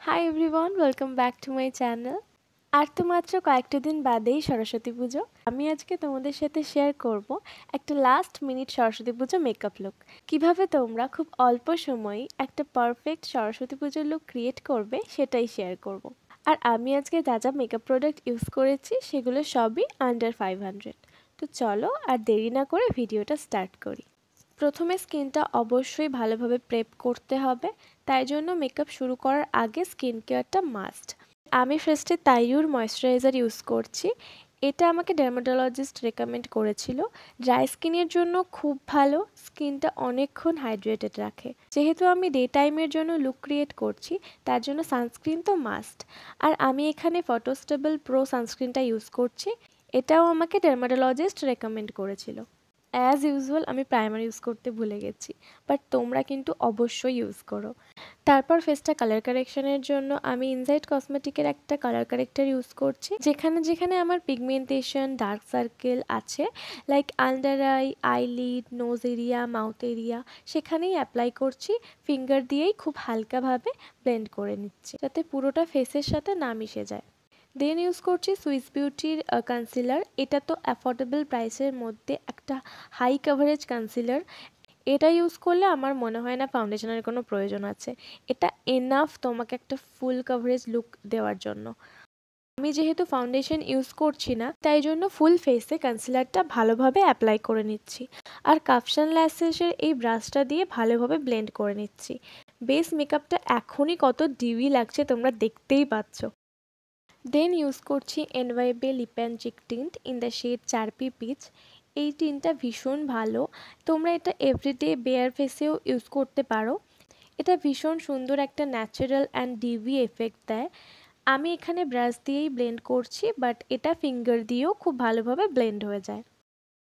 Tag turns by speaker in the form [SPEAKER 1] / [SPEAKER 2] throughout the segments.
[SPEAKER 1] High everyone, welcome back to my channel. আর তো মাত্র কয়েকটা দিন বাদেই সরস্বতী পুজো। আমি আজকে তোমাদের সাথে শেয়ার করব একটা লাস্ট মিনিট সরস্বতী পুজো মেকআপ লুক। কিভাবে তোমরা খুব অল্প সময়ে একটা পারফেক্ট সরস্বতী পুজোর লুক ক্রিয়েট করবে সেটাই শেয়ার করব। আর আমি আজকে যা যা মেকআপ প্রোডাক্ট ইউজ করেছি সেগুলো সবই আন্ডার 500। তো চলো আর দেরি না করে ভিডিওটা স্টার্ট করি। প্রথমে স্কিনটা অবশ্যই ভালোভাবে প্রেপ করতে হবে, তাই জন্য মেকআপ শুরু করার আগে স্কিন কেয়ারটা মাস্ট। আমি ফার্স্টে তাইয়ুর ময়শ্চারাইজার ইউজ করছি। এটা আমাকে ডার্মাটোলজিস্ট রেকমেন্ড করেছিল। ড্রাই স্কিনের জন্য খুব ভালো, স্কিনটা অনেকক্ষণ হাইড্রেটেড রাখে। যেহেতু আমি ডে টাইমের জন্য লুক ক্রিয়েট করছি, তার জন্য সানস্ক্রিন তো মাস্ট। আর আমি এখানে ফটোস্টেবল প্রো সানস্ক্রিনটা ইউজ করছি। এটাও আমাকে ডার্মাটোলজিস্ট রেকমেন্ড করেছিল। অ্যাজ ইউজুয়াল আমি প্রাইমার ইউজ করতে ভুলে গেছি, বাট তোমরা কিন্তু অবশ্যই ইউজ করো। তারপর ফেসটা কালার কারেকশনের জন্য আমি ইনসাইড কসমেটিকের একটা কালার কারেক্টার ইউজ করছি। যেখানে যেখানে আমার পিগমেন্টেশন, ডার্ক সার্কেল আছে, like under eye, eyelid, nose area, mouth area, সেখানেই অ্যাপ্লাই করছি। ফিঙ্গার দিয়েই খুব হালকাভাবে ব্লেন্ড করে নিচ্ছি, যাতে পুরোটা ফেসের সাথে না মিশে যায়। দেন ইউজ করছি সুইস বিউটির কনসিলার। এটা তো অ্যাফোর্ডেবল প্রাইসের মধ্যে একটা হাই কভারেজ কনসিলার। এটা ইউজ করলে আমার মনে হয় না ফাউন্ডেশনের কোনো প্রয়োজন আছে। এটা এনাফ তোমাকে একটা ফুল কভারেজ লুক দেওয়ার জন্য। আমি যেহেতু ফাউন্ডেশন ইউজ করছি না, তাই জন্য ফুল ফেসে কনসিলারটা ভালোভাবে অ্যাপ্লাই করে নিচ্ছি। আর কাফশান ল্যাশেসের এই ব্রাশটা দিয়ে ভালোভাবে ব্লেন্ড করে নিচ্ছি। বেস মেকআপটা এখনই কত ডিউই লাগছে তোমরা দেখতেই পাচ্ছ। দেন ইউজ করছি এনওয়াইবে lip and cheek tint in the shade চারপি পিচ। এই টিনটা ভীষণ ভালো, তোমরা এটা এভরিডে বেয়ার ফেসেও ইউজ করতে পারো। এটা ভীষণ সুন্দর একটা ন্যাচারাল অ্যান্ড ডিভি এফেক্ট দেয়। আমি এখানে ব্রাশ দিয়েই ব্লেন্ড করছি, বাট এটা ফিঙ্গার দিয়েও খুব ভালোভাবে ব্লেন্ড হয়ে যায়।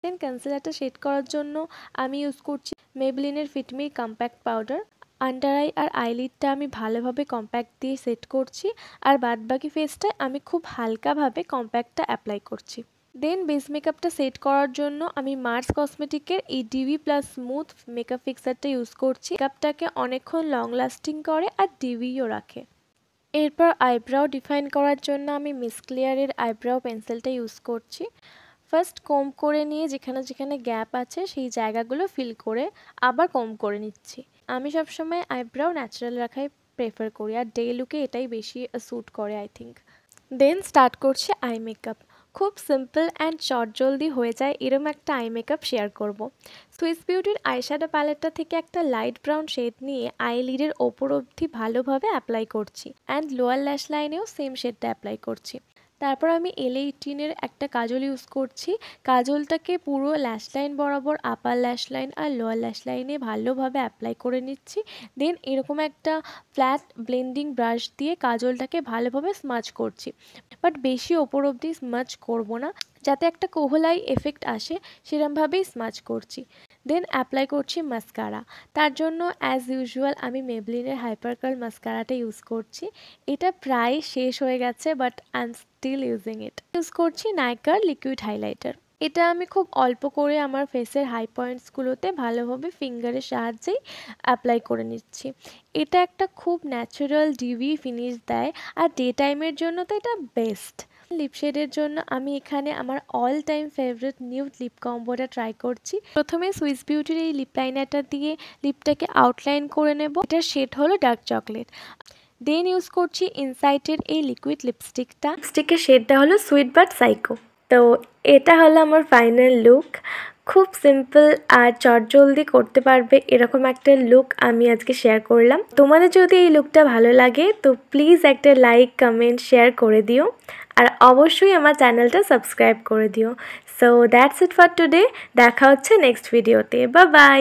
[SPEAKER 1] দেন কনসিলারটা শেড করার জন্য আমি ইউজ করছি মেবলিনের fit me compact powder. Under eye আর আইলিডটা আমি ভালোভাবে কম্প্যাক্ট দিয়ে সেট করছি, আর বাদবাকি ফেসটায় আমি খুব হালকাভাবে কম্প্যাক্টটা অ্যাপ্লাই করছি। দেন বেস মেকআপটা সেট করার জন্য আমি মার্স কসমেটিকের এই ডিভি প্লাস স্মুথ মেকআপ ফিক্সারটা ইউজ করছি। মেকআপটাকে অনেকক্ষণ লং লাস্টিং করে আর ডিভিও রাখে। এরপর আইব্রাও ডিফাইন করার জন্য আমি মিস ক্লিয়ারের আইব্রাও পেন্সিলটা ইউজ করছি। ফার্স্ট কোম করে নিয়ে যেখানে যেখানে গ্যাপ আছে সেই জায়গাগুলো ফিল করে আবার কোম করে নিচ্ছি। আমি সবসময় আইব্রাও ন্যাচারাল রাখাই প্রেফার করি, আর ডে লুকে এটাই বেশি স্যুট করে আই থিঙ্ক। দেন স্টার্ট করছি আই মেকআপ। খুব সিম্পল অ্যান্ড চটজলদি হয়ে যায় এরম একটা আই মেকআপ শেয়ার করব। সুইস বিউটির আইশ্যাডো প্যালেটটা থেকে একটা লাইট ব্রাউন শেড নিয়ে আইলিডের ওপর অবধি ভালোভাবে অ্যাপ্লাই করছি, অ্যান্ড লোয়ার ল্যাশ লাইনেও সেম শেডটা অ্যাপ্লাই করছি। তারপর আমি L18-এর একটা কাজল ইউজ করছি। কাজলটাকে পুরো ল্যাশ লাইন বরাবর আপার ল্যাশ লাইন আর লোয়ার ল্যাশ লাইনে ভালোভাবে অ্যাপ্লাই করে নিচ্ছি। দেন এরকম একটা ফ্ল্যাট ব্লেন্ডিং ব্রাশ দিয়ে কাজলটাকে ভালোভাবে স্মাচ করছি, বাট বেশি ওপর অবধি স্মাচ করব না, যাতে একটা কোহলাই এফেক্ট আসে সেরমভাবেই স্মাচ করছি। দেন অ্যাপ্লাই করছি মাস্কারা। তার জন্য অ্যাজ ইউজুয়াল আমি মেবলিনের হাইপার কার্ল মাস্কারাটা ইউজ করছি। এটা প্রায় শেষ হয়ে গেছে, but I am still using it. Use করছি নাইকার লিকুইড হাইলাইটার। এটা আমি খুব অল্প করে আমার ফেসের হাই পয়েন্টসগুলোতে ভালোভাবে ফিঙ্গারের সাহায্যেই অ্যাপ্লাই করে নিচ্ছি। এটা একটা খুব ন্যাচারাল ডিভি ফিনিশ দেয়, আর ডে টাইমের জন্য তো এটা বেস্ট। লিপ শেডের জন্য আমি এখানে আমার all time favourite nude lip কম্বোটা ট্রাই করছি। প্রথমে সুইস বিউটির এই লিপ লাইনারটা দিয়ে লিপটাকে আউটলাইন করে নেব। এটার শেড হলো ডার্ক চকলেট। দেন ইউজ করছি ইনসাইটের এই লিকুইড লিপস্টিকটা। লিপস্টিকের শেডটা হলো সুইট বাট সাইকো। তো এটা হলো আমার ফাইনাল লুক। খুব সিম্পল আর চটজলদি করতে পারবে এরকম একটা লুক আমি আজকে শেয়ার করলাম। তোমাদের যদি এই লুকটা ভালো লাগে তো প্লিজ একটা লাইক, কমেন্ট, শেয়ার করে দিও, আর অবশ্যই আমার চ্যানেলটা সাবস্ক্রাইব করে দিও। So that's it for today. দেখা হচ্ছে নেক্সট ভিডিওতে। Bye bye.